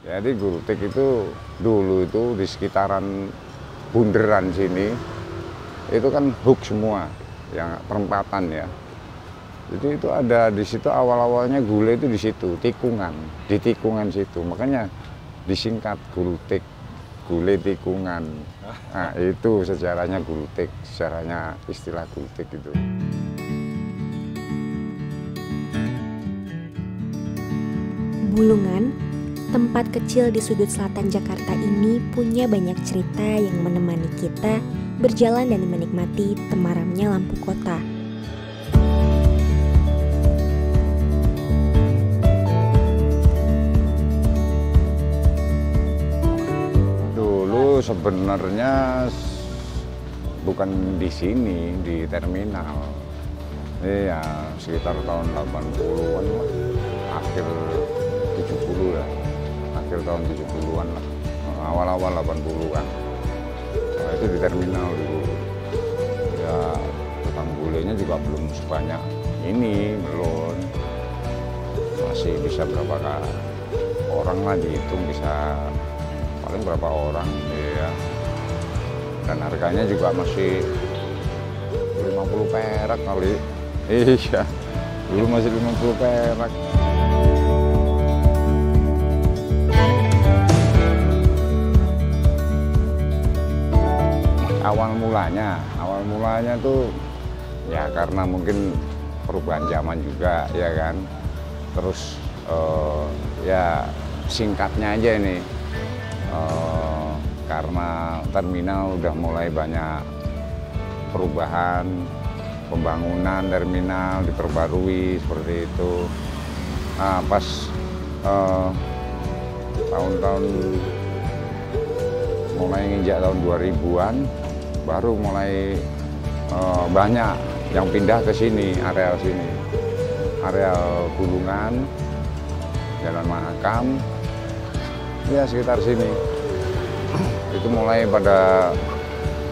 Jadi gultik itu dulu itu di sekitaran bunderan sini itu kan hook semua, yang perempatan ya. Jadi itu ada di situ awal-awalnya gulai itu di situ, tikungan, di tikungan situ. Makanya disingkat gultik, gulai tikungan. Nah, itu sejarahnya gultik, sejarahnya istilah gultik itu. Bulungan, tempat kecil di sudut selatan Jakarta ini punya banyak cerita yang menemani kita berjalan dan menikmati temaramnya lampu kota. Dulu sebenarnya bukan di sini, di terminal. Iya, sekitar tahun 80-an lah, akhir 70 lah, akhir tahun 70-an lah, awal-awal 80-an. Nah, itu di terminal dulu. Ya, tukang gulainya juga belum sebanyak ini, belum. Masih bisa berapa orang lah dihitung, bisa paling berapa orang, ya. Dan harganya juga masih 50 perak kali. Iya, dulu masih 50 perak. Awal mulanya tuh ya karena mungkin perubahan zaman juga ya kan. Terus ya singkatnya aja ini, karena terminal udah mulai banyak perubahan, pembangunan terminal diperbarui seperti itu. Nah, pas tahun-tahun mulai nginjak tahun 2000-an baru mulai banyak yang pindah ke sini, areal sini, areal Bulungan, Jalan Mahakam, ya sekitar sini. Itu mulai pada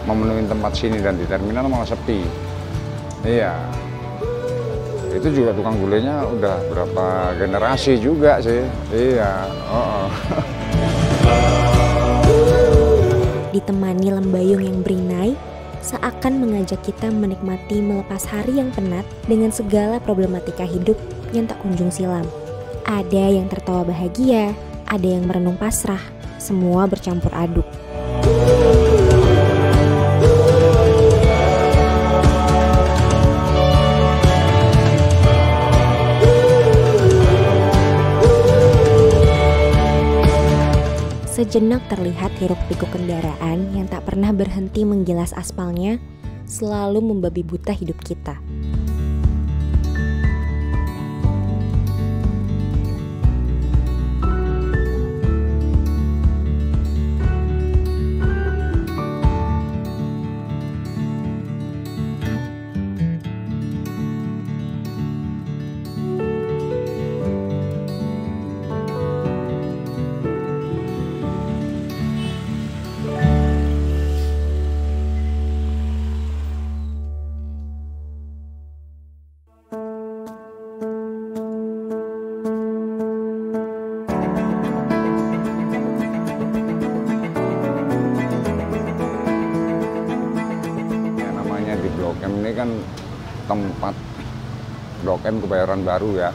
memenuhi tempat sini, dan di terminal malah sepi. Iya, itu juga tukang gulainya udah berapa generasi juga sih. Iya. Ditemani lembayung yang berinai, seakan mengajak kita menikmati melepas hari yang penat dengan segala problematika hidup yang tak kunjung silam. Ada yang tertawa bahagia, ada yang merenung pasrah, semua bercampur aduk. Sejenak terlihat hiruk-pikuk kendaraan yang tak pernah berhenti menggilas aspalnya, selalu membabi buta hidup kita. Ini kan tempat Blok M Kebayoran Baru ya.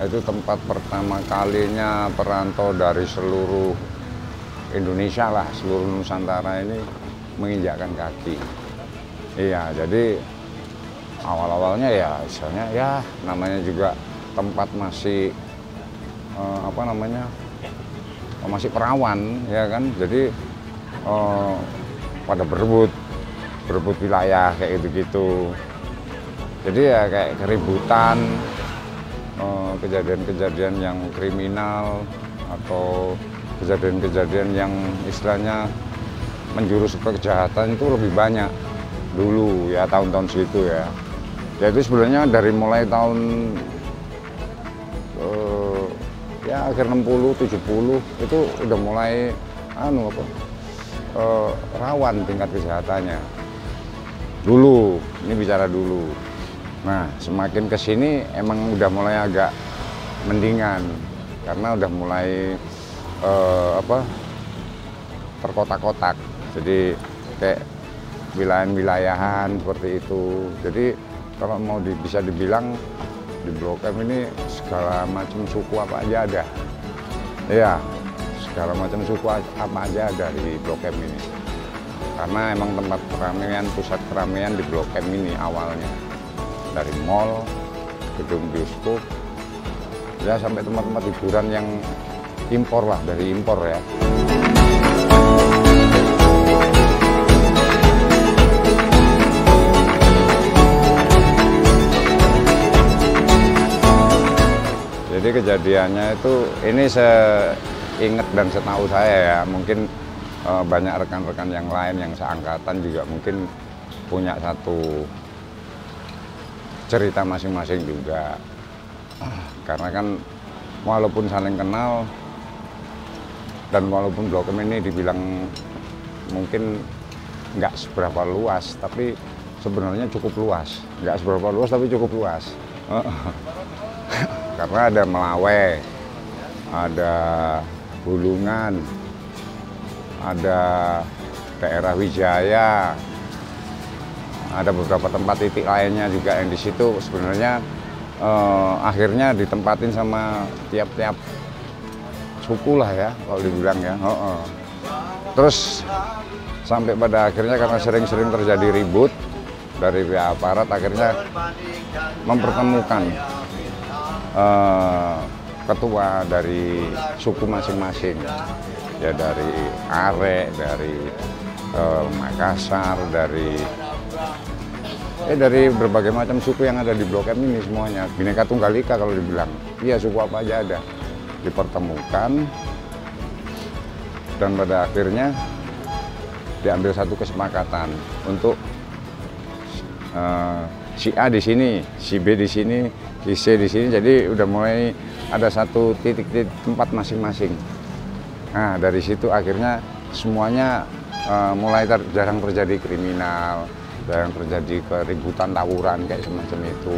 Itu tempat pertama kalinya perantau dari seluruh Indonesia lah, seluruh Nusantara ini menginjakkan kaki. Iya, jadi awal-awalnya ya misalnya ya namanya juga tempat masih masih perawan ya kan. Jadi pada berebut wilayah kayak gitu-gitu. Jadi ya kayak keributan, kejadian-kejadian yang kriminal atau kejadian-kejadian yang istilahnya menjurus ke kejahatan itu lebih banyak dulu ya, tahun-tahun segitu ya. Jadi sebenarnya dari mulai tahun ya akhir 60, 70 itu udah mulai rawan tingkat kejahatannya. Dulu, ini bicara dulu. Nah, semakin kesini emang udah mulai agak mendingan, karena udah mulai terkotak-kotak. Jadi kayak wilayah-wilayahan seperti itu. Jadi kalau mau bisa dibilang di Blok M ini segala macam suku apa aja ada. Iya, segala macam suku apa aja ada di Blok M ini. Karena emang tempat keramaian, pusat keramaian di Blok M ini awalnya. Dari mall, gedung bioskop, ya sampai tempat-tempat hiburan yang impor lah, dari impor ya. Jadi kejadiannya itu, ini seingat dan setahu saya ya, mungkin banyak rekan-rekan yang lain yang seangkatan juga mungkin punya satu cerita masing-masing juga. Karena kan walaupun saling kenal dan walaupun Blok M ini dibilang mungkin nggak seberapa luas, tapi sebenarnya cukup luas. Nggak seberapa luas tapi cukup luas. Karena ada Melawe, ada Bulungan, ada daerah Wijaya, ada beberapa tempat titik lainnya juga yang di situ sebenarnya akhirnya ditempatin sama tiap-tiap suku lah ya kalau dibilang ya. Terus sampai pada akhirnya karena sering-sering terjadi ribut dari pihak aparat, akhirnya mempertemukan ketua dari suku masing-masing, ya dari Arek, dari Makassar, dari berbagai macam suku yang ada di Blok M ini semuanya. Bhinneka Tunggal Ika kalau dibilang, iya suku apa aja ada, dipertemukan dan pada akhirnya diambil satu kesepakatan untuk si A di sini, si B di sini, si C di sini. Jadi udah mulai ada satu titik tempat masing-masing. Nah dari situ akhirnya semuanya mulai jarang terjadi kriminal, jarang terjadi keributan tawuran kayak semacam itu.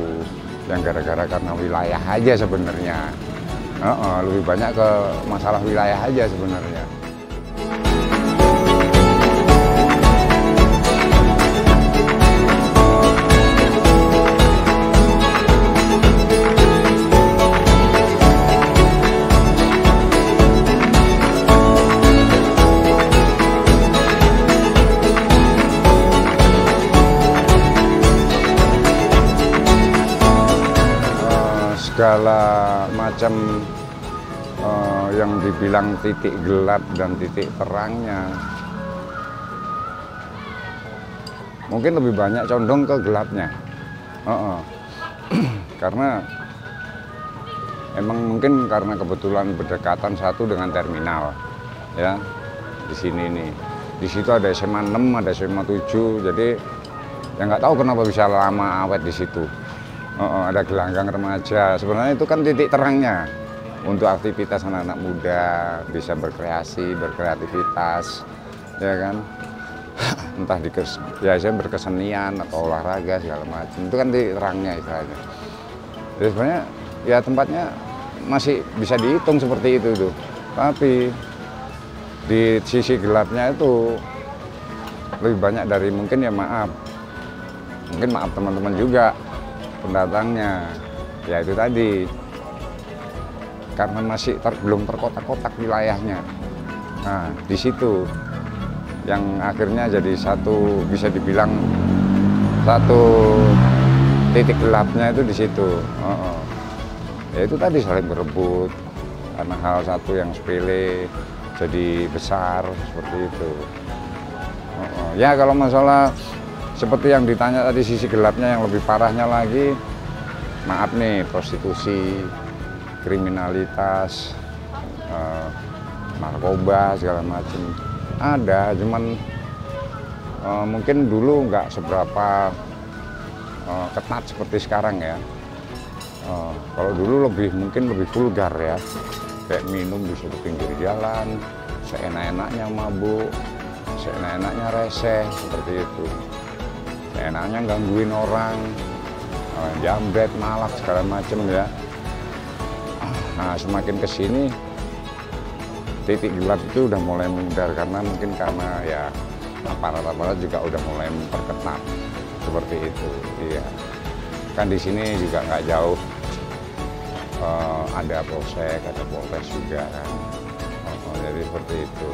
Yang gara-gara karena wilayah aja sebenarnya. Lebih banyak ke masalah wilayah aja sebenarnya. Segala macam yang dibilang titik gelap dan titik terangnya mungkin lebih banyak condong ke gelapnya. Karena emang mungkin karena kebetulan berdekatan satu dengan terminal ya di sini nih. Di situ ada SMA 6, ada SMA 7, jadi ya nggak tahu kenapa bisa lama awet di situ. Ada gelanggang remaja, sebenarnya itu kan titik terangnya untuk aktivitas anak-anak muda, bisa berkreasi, berkreativitas, ya kan, entah biasanya berkesenian atau olahraga segala macam, itu kan titik terangnya istilahnya. Jadi sebenarnya ya tempatnya masih bisa dihitung seperti itu tuh, tapi di sisi gelapnya itu lebih banyak dari mungkin ya maaf teman-teman juga pendatangnya, ya itu tadi karena masih belum terkotak-kotak wilayahnya. Nah di situ yang akhirnya jadi satu, bisa dibilang satu titik gelapnya itu di situ. Ya itu tadi saling berebut karena hal satu yang sepele jadi besar seperti itu. Ya kalau masalah seperti yang ditanya tadi, sisi gelapnya yang lebih parahnya lagi, maaf nih, prostitusi, kriminalitas, narkoba segala macam ada, cuman mungkin dulu nggak seberapa ketat seperti sekarang ya. Kalau dulu mungkin lebih vulgar ya, kayak minum di pinggir jalan, seenak-enaknya mabuk, seenak-enaknya reseh seperti itu. Enaknya gangguin orang, jambret, malak segala macem ya. Nah semakin kesini titik gelap itu udah mulai mengendar karena mungkin karena ya aparat-aparat juga udah mulai memperketat seperti itu. Iya, kan di sini juga nggak jauh ada polsek, ada polres juga kan. Jadi seperti itu.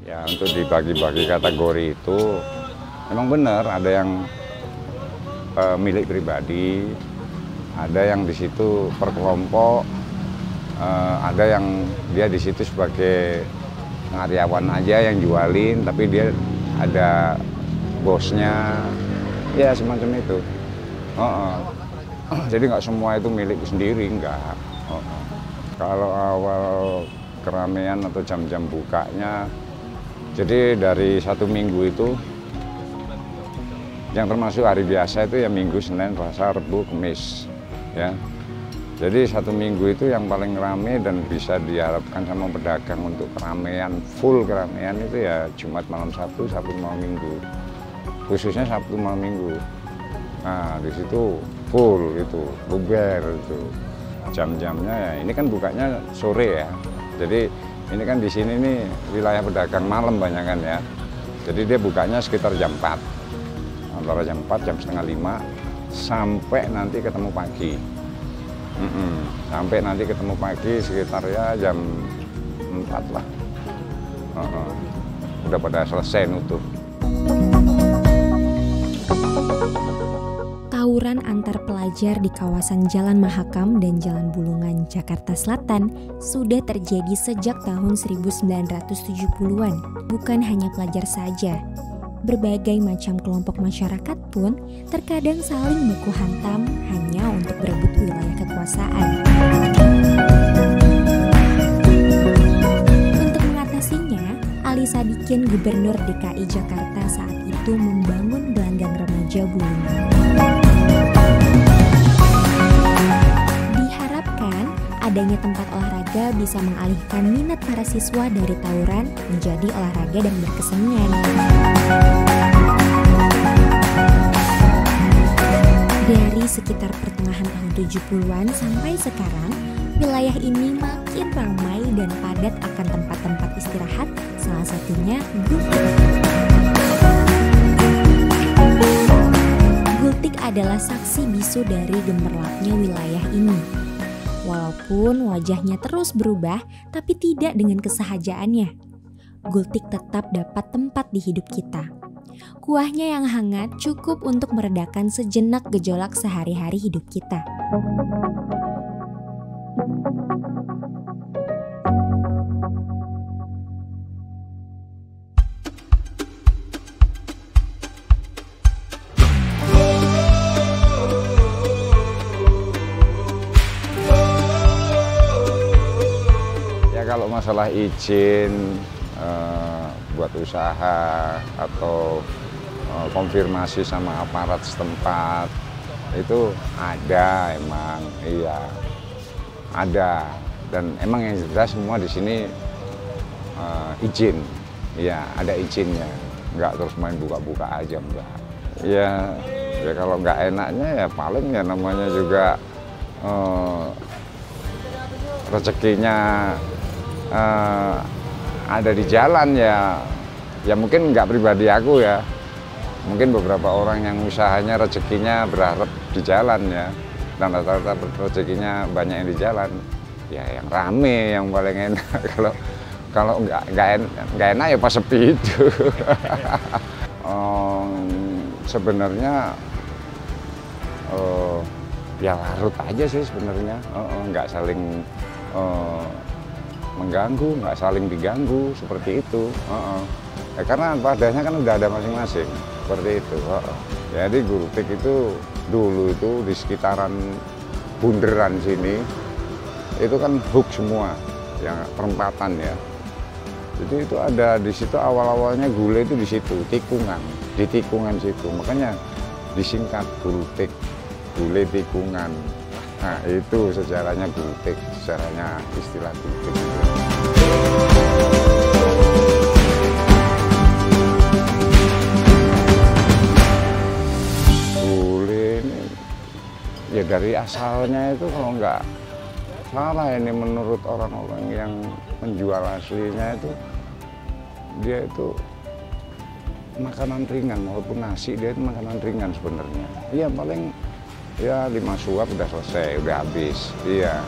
Ya, untuk dibagi-bagi kategori itu memang benar, ada yang milik pribadi, ada yang di situ per kelompok, ada yang dia di situ sebagai karyawan aja yang jualin, tapi dia ada bosnya, ya semacam itu. Jadi nggak semua itu milik sendiri, enggak. Kalau awal keramaian atau jam-jam bukanya, jadi dari 1 minggu itu, yang termasuk hari biasa itu ya Minggu, Senin, Selasa, Rabu, Kamis, ya. Jadi 1 minggu itu yang paling ramai dan bisa diharapkan sama pedagang untuk keramaian, full keramaian itu ya Jumat malam Sabtu, Sabtu malam Minggu, khususnya Sabtu malam Minggu. Nah di situ full itu, bubar itu. Jam-jamnya ya ini kan bukanya sore ya. Jadi ini kan di sini nih wilayah pedagang malam banyak kan ya. Jadi dia bukanya sekitar jam 4. Antara jam 4, jam setengah 5 sampai nanti ketemu pagi. Sampai nanti ketemu pagi sekitar ya jam 4 lah. Udah pada selesai nutup. Tawuran antar pelajar di kawasan Jalan Mahakam dan Jalan Bulungan, Jakarta Selatan sudah terjadi sejak tahun 1970-an. Bukan hanya pelajar saja, berbagai macam kelompok masyarakat pun terkadang saling baku hantam hanya untuk berebut wilayah kekuasaan. Untuk mengatasinya, Ali Sadikin, Gubernur DKI Jakarta saat itu membangun gelanggang remaja Bulungan. Adanya tempat olahraga bisa mengalihkan minat para siswa dari tawuran menjadi olahraga dan berkesenian. Dari sekitar pertengahan tahun 70-an sampai sekarang, wilayah ini makin ramai dan padat akan tempat-tempat istirahat, salah satunya Gultik. Gultik adalah saksi bisu dari gemerlapnya wilayah ini. Walaupun wajahnya terus berubah, tapi tidak dengan kesahajaannya. Gultik tetap dapat tempat di hidup kita. Kuahnya yang hangat cukup untuk meredakan sejenak gejolak sehari-hari hidup kita. Kalau masalah izin buat usaha atau konfirmasi sama aparat setempat itu ada, emang iya ada, dan emang yang jelas semua di sini izin, iya ada izinnya, nggak terus main buka-buka aja, enggak. Ya kalau nggak enaknya ya paling ya namanya juga rezekinya ada di jalan ya mungkin nggak pribadi aku ya, mungkin beberapa orang yang usahanya rezekinya berharap di jalan ya, dan rata-rata rezekinya banyak yang di jalan ya, yang rame yang paling enak. kalau nggak enak ya pas sepi itu. Sebenarnya ya larut aja sih sebenarnya, nggak saling mengganggu, nggak saling diganggu seperti itu. Ya, karena padanya kan udah ada masing-masing seperti itu. Jadi gultik itu dulu itu di sekitaran bunderan sini itu kan hook semua, yang perempatan ya. Jadi itu ada di situ awal-awalnya gule itu di situ, tikungan, di tikungan situ. Makanya disingkat gultik, gule tikungan. Nah itu sejarahnya gultik, sejarahnya istilah gultik. Gule ini ya dari asalnya itu kalau nggak salah ini menurut orang-orang yang menjual aslinya itu, dia itu makanan ringan, walaupun nasi dia itu makanan ringan sebenarnya. Iya paling ya 5 suap udah selesai, udah habis. Iya,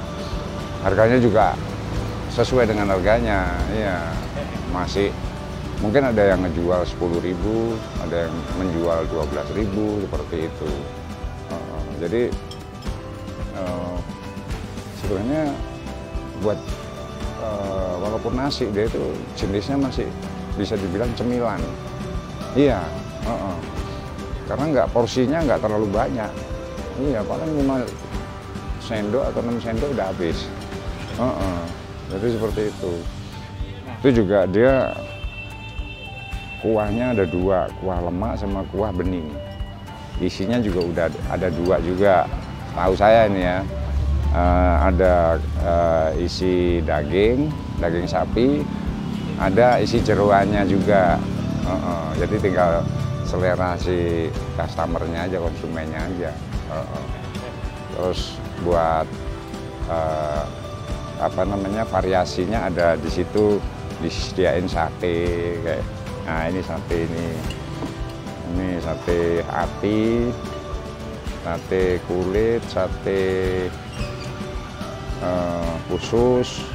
harganya juga sesuai dengan harganya. Iya, masih mungkin ada yang ngejual 10.000, ada yang menjual 12.000 seperti itu. Jadi sebenarnya buat walaupun nasi dia itu jenisnya masih bisa dibilang cemilan. Iya, karena porsinya nggak terlalu banyak. Iya, paling 5 sendok atau 6 sendok udah habis. Jadi seperti itu. Itu juga dia kuahnya ada 2, kuah lemak sama kuah bening. Isinya juga udah ada 2 juga. Tahu saya ini ya, ada isi daging sapi, ada isi jeroannya juga. Jadi tinggal selera si customernya aja, konsumennya aja. Terus buat variasinya ada di situ, disediain sate kayak. Nah ini sate ini sate hati, sate kulit, sate khusus,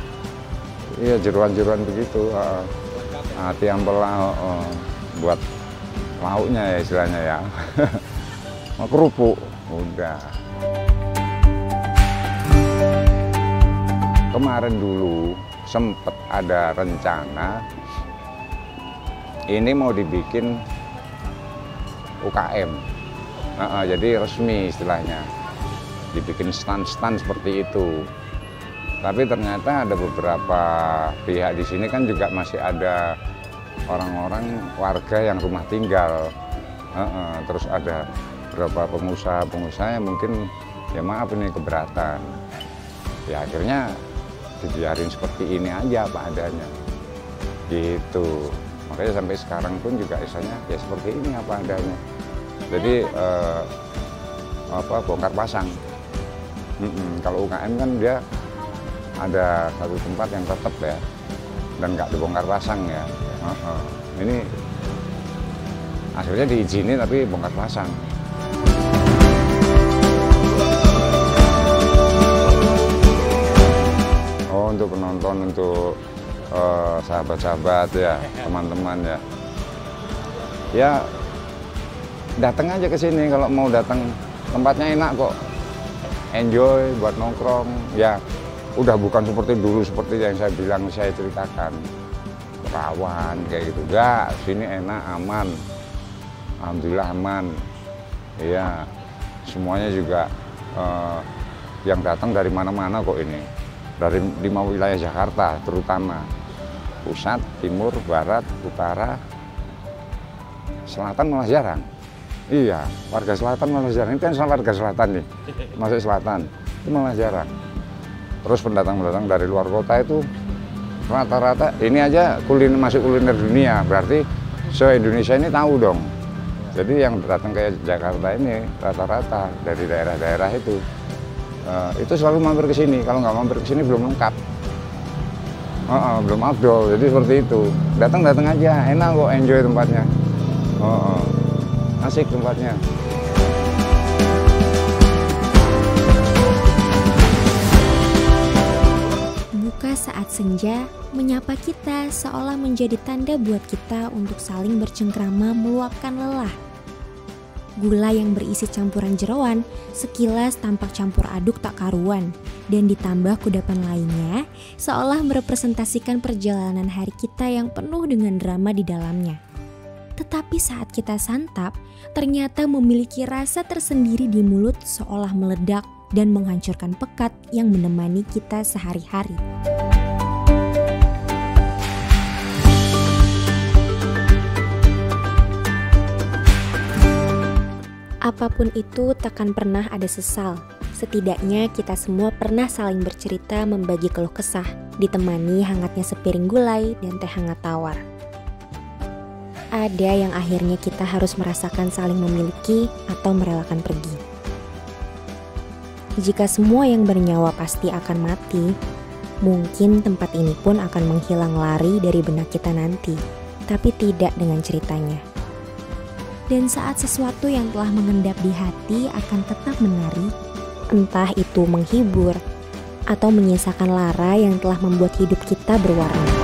iya jeruan-jeruan begitu. Hati ampela buat lauknya ya istilahnya ya. Kerupuk udah. Kemarin dulu sempet ada rencana ini mau dibikin UKM, jadi resmi istilahnya, dibikin stand-stand seperti itu. Tapi ternyata ada beberapa pihak di sini kan juga masih ada orang-orang warga yang rumah tinggal. Terus ada beberapa pengusaha yang mungkin ya maaf ini keberatan. Ya akhirnya dibiarin seperti ini aja apa adanya. Gitu. Makanya sampai sekarang pun juga istilahnya ya seperti ini apa adanya. Jadi bongkar pasang. Kalau UKM kan dia ada satu tempat yang tetap ya, dan nggak dibongkar pasang ya. Ini akhirnya diizinin tapi bongkar pasang. Oh, untuk penonton, untuk sahabat-sahabat ya, teman-teman ya. Ya datang aja ke sini kalau mau datang, tempatnya enak kok. Enjoy buat nongkrong ya. Udah bukan seperti dulu, seperti yang saya ceritakan, rawan kayak gitu. Enggak, sini enak, aman, alhamdulillah aman. Iya, semuanya juga yang datang dari mana-mana kok ini, dari 5 wilayah Jakarta terutama, pusat, timur, barat, utara, selatan malah jarang. Iya, warga selatan malah jarang. Ini kan warga selatan nih, masuk selatan itu malah jarang. Terus pendatang-pendatang dari luar kota itu rata-rata ini aja masuk kuliner dunia, berarti se-Indonesia ini tahu dong. Jadi yang datang ke Jakarta ini rata-rata dari daerah-daerah itu selalu mampir ke sini. Kalau nggak mampir ke sini belum lengkap, belum afdol. Jadi seperti itu. Datang aja, enak kok, enjoy tempatnya, asik tempatnya. Buka saat senja menyapa kita seolah menjadi tanda buat kita untuk saling bercengkrama meluapkan lelah. Gula yang berisi campuran jeroan sekilas tampak campur aduk tak karuan, dan ditambah kudapan lainnya seolah merepresentasikan perjalanan hari kita yang penuh dengan drama di dalamnya. Tetapi saat kita santap, ternyata memiliki rasa tersendiri di mulut seolah meledak dan menghancurkan pekat yang menemani kita sehari-hari. Apapun itu, takkan pernah ada sesal. Setidaknya kita semua pernah saling bercerita membagi keluh kesah, ditemani hangatnya sepiring gulai dan teh hangat tawar. Ada yang akhirnya kita harus merasakan saling memiliki atau merelakan pergi. Jika semua yang bernyawa pasti akan mati, mungkin tempat ini pun akan menghilang lari dari benak kita nanti, tapi tidak dengan ceritanya. Dan saat sesuatu yang telah mengendap di hati akan tetap menari, entah itu menghibur atau menyisakan lara yang telah membuat hidup kita berwarna.